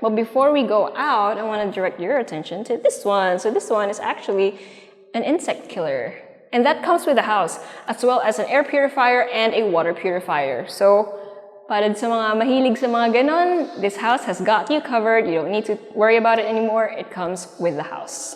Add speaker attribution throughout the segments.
Speaker 1: But before we go out, I want to direct your attention to this one. So this one is actually an insect killer. And that comes with the house, as well as an air purifier and a water purifier. So, para sa mga mahilig sa mga ganon, this house has got you covered. You don't need to worry about it anymore. It comes with the house.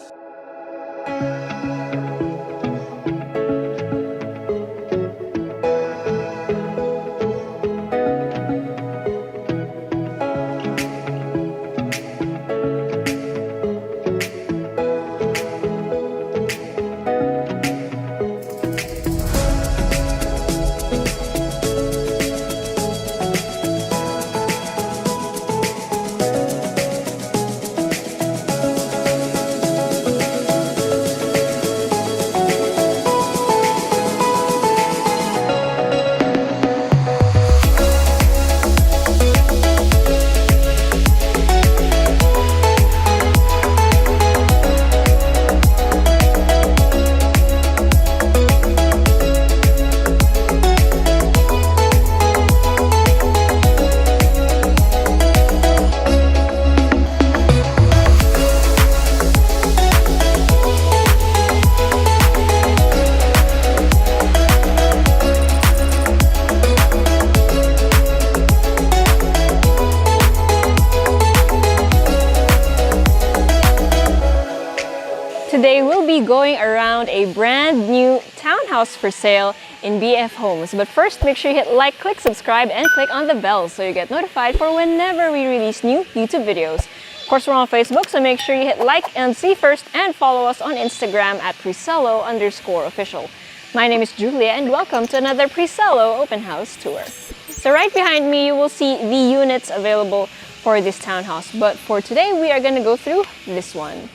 Speaker 1: Today we'll be going around a brand new townhouse for sale in BF Homes. But first, make sure you hit like, click subscribe, and click on the bell so you get notified for whenever we release new YouTube videos. Of course, we're on Facebook, so make sure you hit like and see first, and follow us on Instagram at Presello_official. My name is Julia, and welcome to another Presello open house tour. So right behind me, you will see the units available for this townhouse. But for today, we are going to go through this one.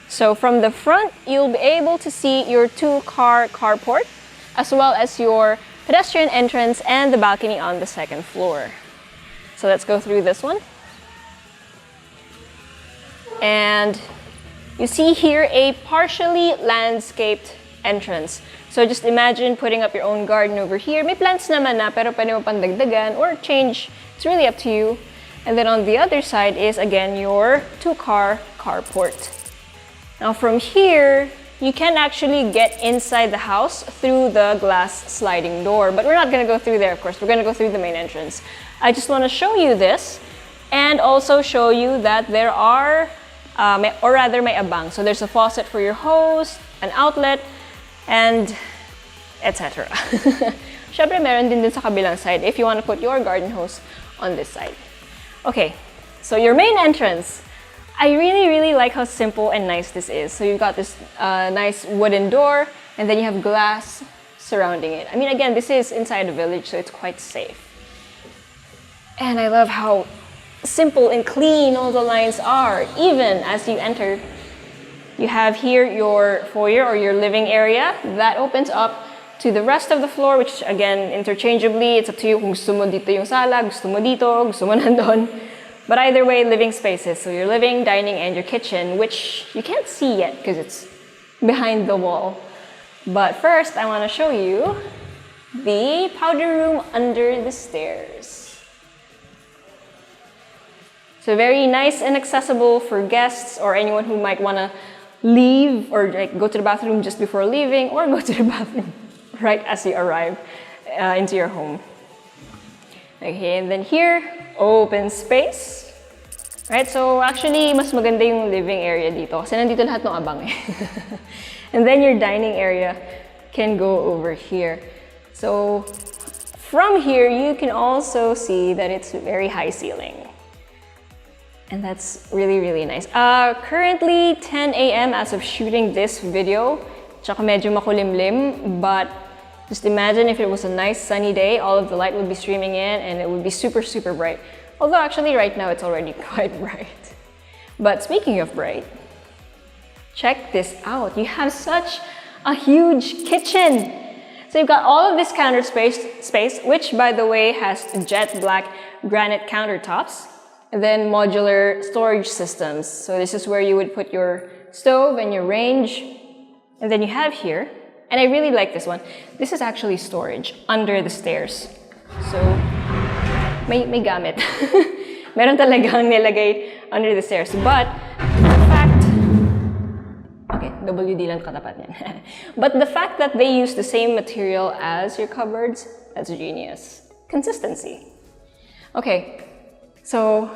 Speaker 1: So from the front, you'll be able to see your two-car carport, as well as your pedestrian entrance and the balcony on the second floor. So let's go through this one. And you see here a partially landscaped entrance. So just imagine putting up your own garden over here. May plants naman na, pero pwede mo pandagdagan or change. It's really up to you. And then on the other side is, again, your two-car carport. Now from here, you can actually get inside the house through the glass sliding door. But we're not going to go through there, of course. We're going to go through the main entrance. I just want to show you this and also show you that there are, may abang. So there's a faucet for your hose, an outlet, and etc. Syempre, meron din sa kabilang side if you want to put your garden hose on this side. Okay, so your main entrance. I really like how simple and nice this is. So you've got this nice wooden door, and then you have glass surrounding it. I mean, again, this is inside a village, so it's quite safe. And I love how simple and clean all the lines are. Even as you enter, you have here your foyer or your living area that opens up to the rest of the floor, which again, interchangeably, it's up to you kung gusto mo dito yung sala, gusto mo dito, gusto mo nandun. But either way, living spaces. So your living, dining, and your kitchen, which you can't see yet because it's behind the wall. But first, I want to show you the powder room under the stairs. So very nice and accessible for guests or anyone who might want to leave or like go to the bathroom just before leaving or go to the bathroom right as you arrive into your home. Okay, and then here, open space. Right, so actually, mas maganda yung living area dito kasi nandito lahat ng abang eh. And then your dining area can go over here. So from here, you can also see that it's very high ceiling. And that's really nice. Currently 10 a.m. as of shooting this video. Tsaka medyo makulimlim, but just imagine if it was a nice sunny day, all of the light would be streaming in and it would be super bright. Although actually right now it's already quite bright. But speaking of bright, check this out. You have such a huge kitchen. So you've got all of this counter space, which by the way has jet black granite countertops, and then modular storage systems. So this is where you would put your stove and your range. And then you have here, and I really like this one. This is actually storage under the stairs. So may gamit. Meron talagang nilagay under the stairs. But the fact... Okay, WD lang katapat niyan. But the fact that they use the same material as your cupboards, that's genius. Consistency. Okay, so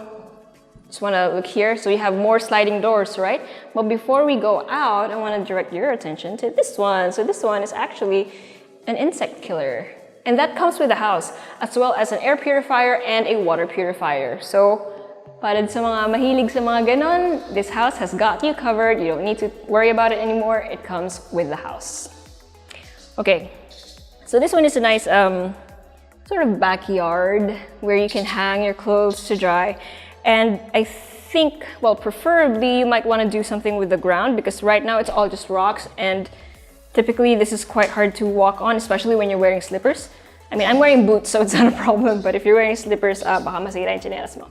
Speaker 1: just want to look here. So you have more sliding doors, right? But before we go out, I want to direct your attention to this one. So this one is actually an insect killer. And that comes with the house, as well as an air purifier and a water purifier. So, para sa mga mahilig sa mga ganon, this house has got you covered. You don't need to worry about it anymore. It comes with the house. Okay, so this one is a nice sort of backyard where you can hang your clothes to dry. And I think, well, preferably you might want to do something with the ground because right now it's all just rocks and typically this is quite hard to walk on, especially when you're wearing slippers. I mean, I'm wearing boots, so it's not a problem, but if you're wearing slippers, baka masira yung tsinelas mo.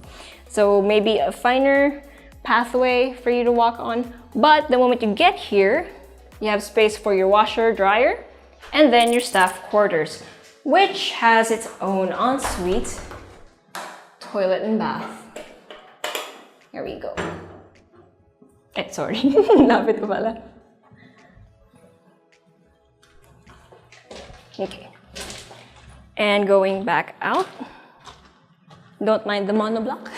Speaker 1: So maybe a finer pathway for you to walk on. But the moment you get here, you have space for your washer, dryer, and then your staff quarters, which has its own ensuite toilet and bath. Here we go. Sorry, lapit ko pala. Okay. And going back out, don't mind the monoblock.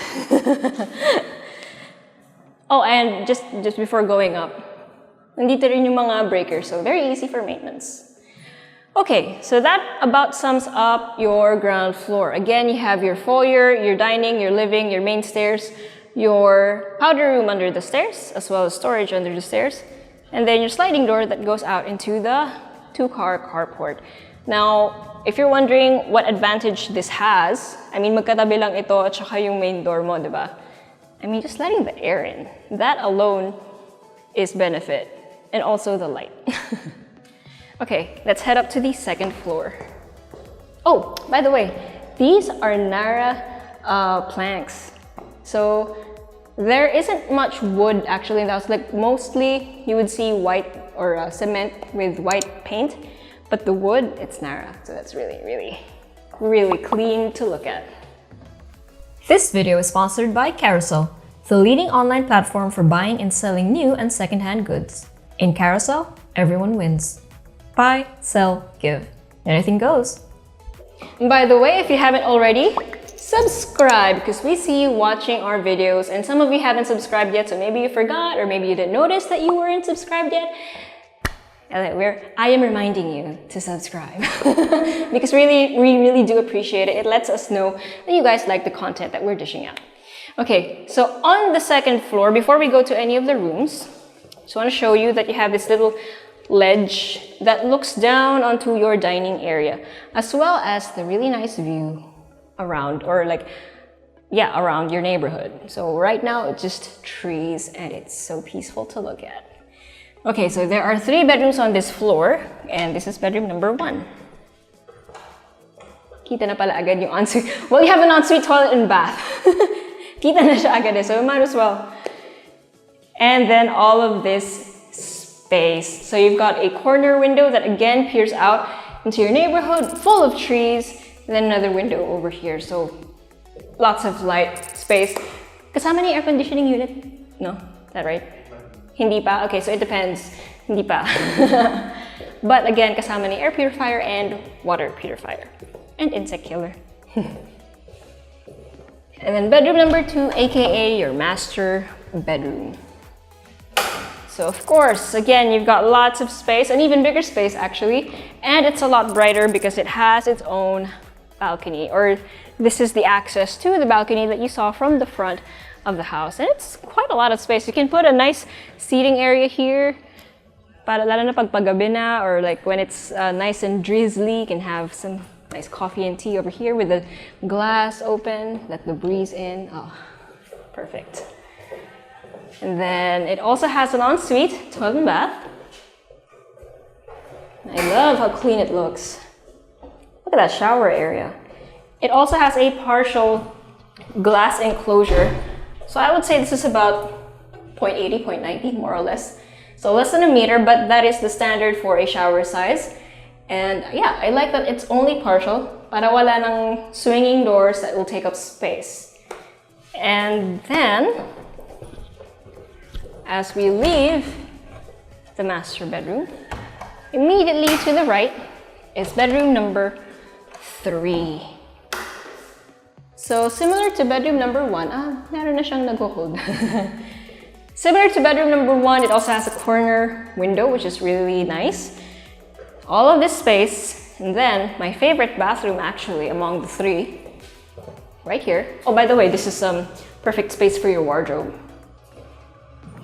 Speaker 1: Oh, and just before going up, nandito rin yung mga breakers, so very easy for maintenance. Okay, so that about sums up your ground floor. Again, you have your foyer, your dining, your living, your main stairs, your powder room under the stairs, as well as storage under the stairs, and then your sliding door that goes out into the two-car carport. Now, if you're wondering what advantage this has, I mean, magkatabi lang ito at saka yung main door mo, diba? I mean, just letting the air in. That alone is benefit. And also the light. Okay, let's head up to the second floor. Oh, by the way, these are Narra planks. So there isn't much wood actually in the house. Like mostly you would see white or cement with white paint. But the wood, it's Narra, so that's really, really, really clean to look at.
Speaker 2: This video is sponsored by Carousel, the leading online platform for buying and selling new and secondhand goods. In Carousel, everyone wins. Buy, sell, give. Anything goes.
Speaker 1: And by the way, if you haven't already, subscribe because we see you watching our videos and some of you haven't subscribed yet, so maybe you forgot or maybe you didn't notice that you weren't subscribed yet. I am reminding you to subscribe because we really do appreciate it. It lets us know that you guys like the content that we're dishing out. Okay, so on the second floor, before we go to any of the rooms, just want to show you that you have this little ledge that looks down onto your dining area, as well as the really nice view around, or like, yeah, around your neighborhood. So right now it's just trees and it's so peaceful to look at. Okay, so there are 3 bedrooms on this floor, and this is bedroom number 1. Kita na pala agad yung ensuite. Well, you have an ensuite toilet and bath. Kita na siya agad, so might as well. And then all of this space. So you've got a corner window that again peers out into your neighborhood, full of trees, and then another window over here. So lots of light space. Kasama ni air conditioning unit? No? Is that right? Hindi pa? Okay, so it depends. Hindi pa. But again, kasama ni air purifier and water purifier. And insect killer. And then bedroom number 2, aka your master bedroom. So of course, again, you've got lots of space, an even bigger space actually, and it's a lot brighter because it has its own balcony, or this is the access to the balcony that you saw from the front of the house. And it's quite a lot of space. You can put a nice seating area here, para lalo na pag paggabi na, or like when it's nice and drizzly, you can have some nice coffee and tea over here with the glass open, let the breeze in. Oh, perfect. And then it also has an ensuite toilet and bath. I love how clean it looks. Look at that shower area. It also has a partial glass enclosure. So I would say this is about 0.80, 0.90, more or less. So less than a meter, but that is the standard for a shower size. And yeah, I like that it's only partial, para wala nang swinging doors that will take up space. And then, as we leave the master bedroom, immediately to the right is bedroom number 3. So similar to bedroom number 1, meron na siyang nag-hold. Similar to bedroom number 1, it also has a corner window, which is really nice. All of this space, and then my favorite bathroom actually among the 3, right here. Oh, by the way, this is perfect space for your wardrobe.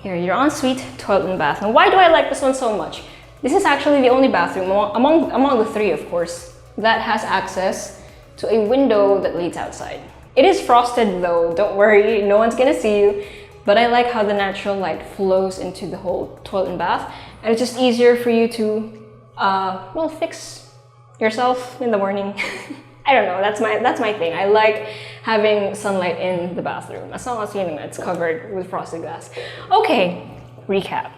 Speaker 1: Here, your ensuite toilet and bath. And why do I like this one so much? This is actually the only bathroom among the 3, of course, that has access to a window that leads outside. It is frosted though, don't worry, no one's gonna see you. But I like how the natural light flows into the whole toilet and bath. And it's just easier for you to, well, fix yourself in the morning. I don't know, that's my thing. I like having sunlight in the bathroom, as long as, you know, it's covered with frosted glass. Okay, recap.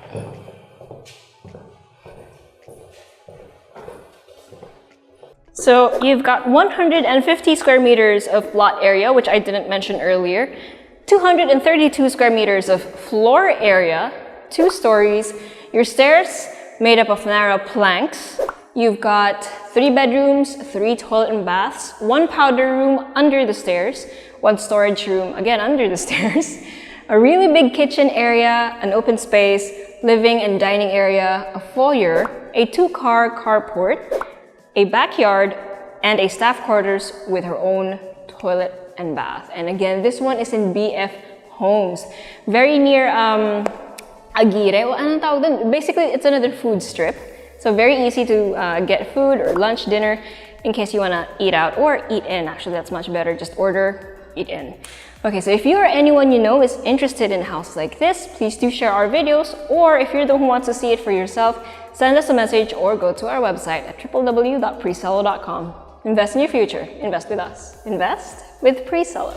Speaker 1: So you've got 150 square meters of lot area, which I didn't mention earlier, 232 square meters of floor area, 2 stories, your stairs made up of Narra planks. You've got 3 bedrooms, 3 toilet and baths, 1 powder room under the stairs, 1 storage room, again under the stairs, a really big kitchen area, an open space, living and dining area, a foyer, a 2-car carport, a backyard, and a staff quarters with her own toilet and bath. And again, this one is in BF Homes, very near Aguirre. Well, anong tawag dun? Basically, it's another food strip. So very easy to get food or lunch, dinner, in case you want to eat out or eat in. Actually, that's much better. Just order, eat in. Okay, so if you or anyone you know is interested in a house like this, please do share our videos, or if you're the one who wants to see it for yourself, send us a message or go to our website at www.presello.com. Invest in your future. Invest with us. Invest with Presello.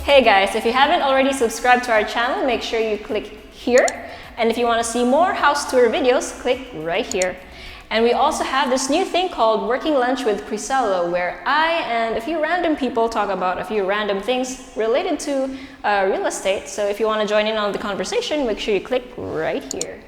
Speaker 1: Hey guys, if you haven't already subscribed to our channel, make sure you click here. And if you want to see more house tour videos, click right here. And we also have this new thing called Working Lunch with Presello, where I and a few random people talk about a few random things related to real estate. So if you want to join in on the conversation, make sure you click right here.